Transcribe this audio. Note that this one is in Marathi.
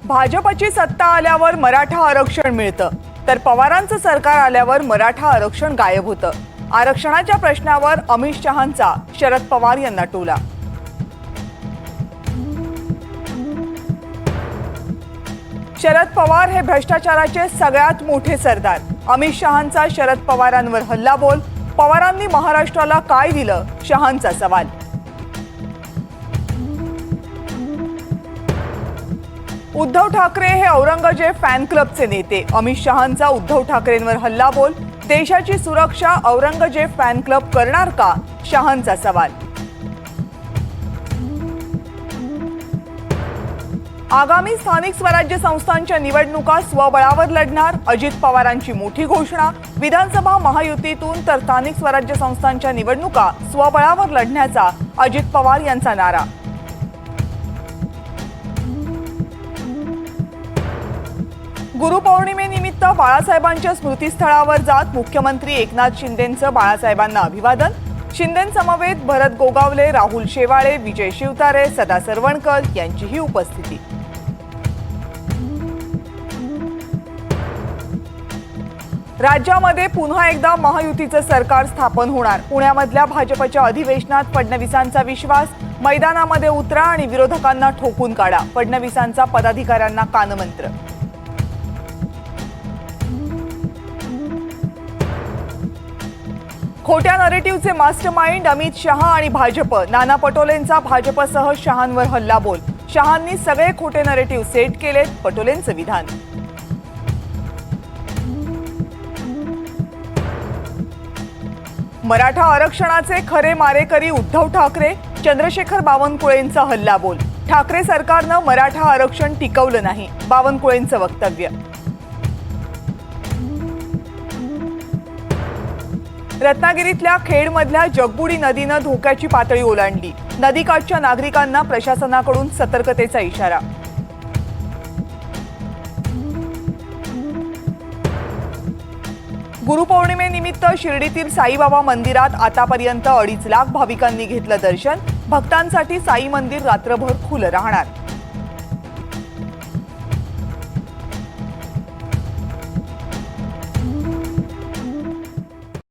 भाजपची सत्ता आल्यावर मराठा आरक्षण मिळतं, तर पवारांचं सरकार आल्यावर मराठा आरक्षण गायब होतं। आरक्षणाच्या प्रश्नावर अमित शहांचा शरद पवार यांना टोला। शरद पवार हे भ्रष्टाचाराचे सगळ्यात मोठे सरदार। अमित शहांचा शरद पवारांवर हल्लाबोल। पवारांनी महाराष्ट्राला काय दिलं, शहांचा सवाल। उद्धव ठाकरे हे औरंगजेब फॅन क्लबचे नेते। अमित शहांचा उद्धव ठाकरेंवर हल्लाबोल। देशाची सुरक्षा औरंगजेब फॅन क्लब करणार का, शहांचा सवाल। आगामी स्थानिक स्वराज्य संस्थांच्या निवडणुका स्वबळावर लढणार। अजित पवारांची मोठी घोषणा। विधानसभा महायुतीतून तर स्थानिक स्वराज्य संस्थांच्या निवडणुका स्वबळावर लढण्याचा अजित पवार यांचा नारा। गुरुपौर्णिमेनिमित्त बाळासाहेबांच्या स्मृतीस्थळावर जात मुख्यमंत्री एकनाथ शिंदेंचं बाळासाहेबांना अभिवादन। शिंदेंसमवेत भरत गोगावले, राहुल शेवाळे, विजय शिवतारे, सदा सरवणकर यांचीही उपस्थिती। राज्यामध्ये पुन्हा एकदा महायुतीचं सरकार स्थापन होणार। पुण्यामधल्या भाजपच्या अधिवेशनात फडणवीसांचा विश्वास। मैदानामध्ये उतरा आणि विरोधकांना ठोकून काढा, फडणवीसांचा पदाधिकाऱ्यांना कानमंत्र। खोट्या नरेटिव्हचे मास्टरमाइंड अमित शहा आणि भाजप। नाना पटोलेंचा भाजपसह शहांवर हल्लाबोल। शहांनी सगळे खोटे नरेटिव्ह सेट केलेत, पटोलेंचं विधान। मराठा आरक्षणाचे खरे मारेकरी उद्धव ठाकरे। चंद्रशेखर बावनकुळेंचा हल्लाबोल। ठाकरे सरकारनं मराठा आरक्षण टिकवलं नाही, बावनकुळेंचं वक्तव्य। रत्नागिरीतल्या खेडमधल्या जगबुडी नदीनं धोक्याची पातळी ओलांडली। नदीकाठच्या नागरिकांना प्रशासनाकडून सतर्कतेचा इशारा। गुरुपौर्णिमेनिमित्त शिर्डीतील साईबाबा मंदिरात आतापर्यंत 2.5 लाख भाविकांनी घेतलं दर्शन। भक्तांसाठी साई मंदिर रात्रभर खुलं राहणार।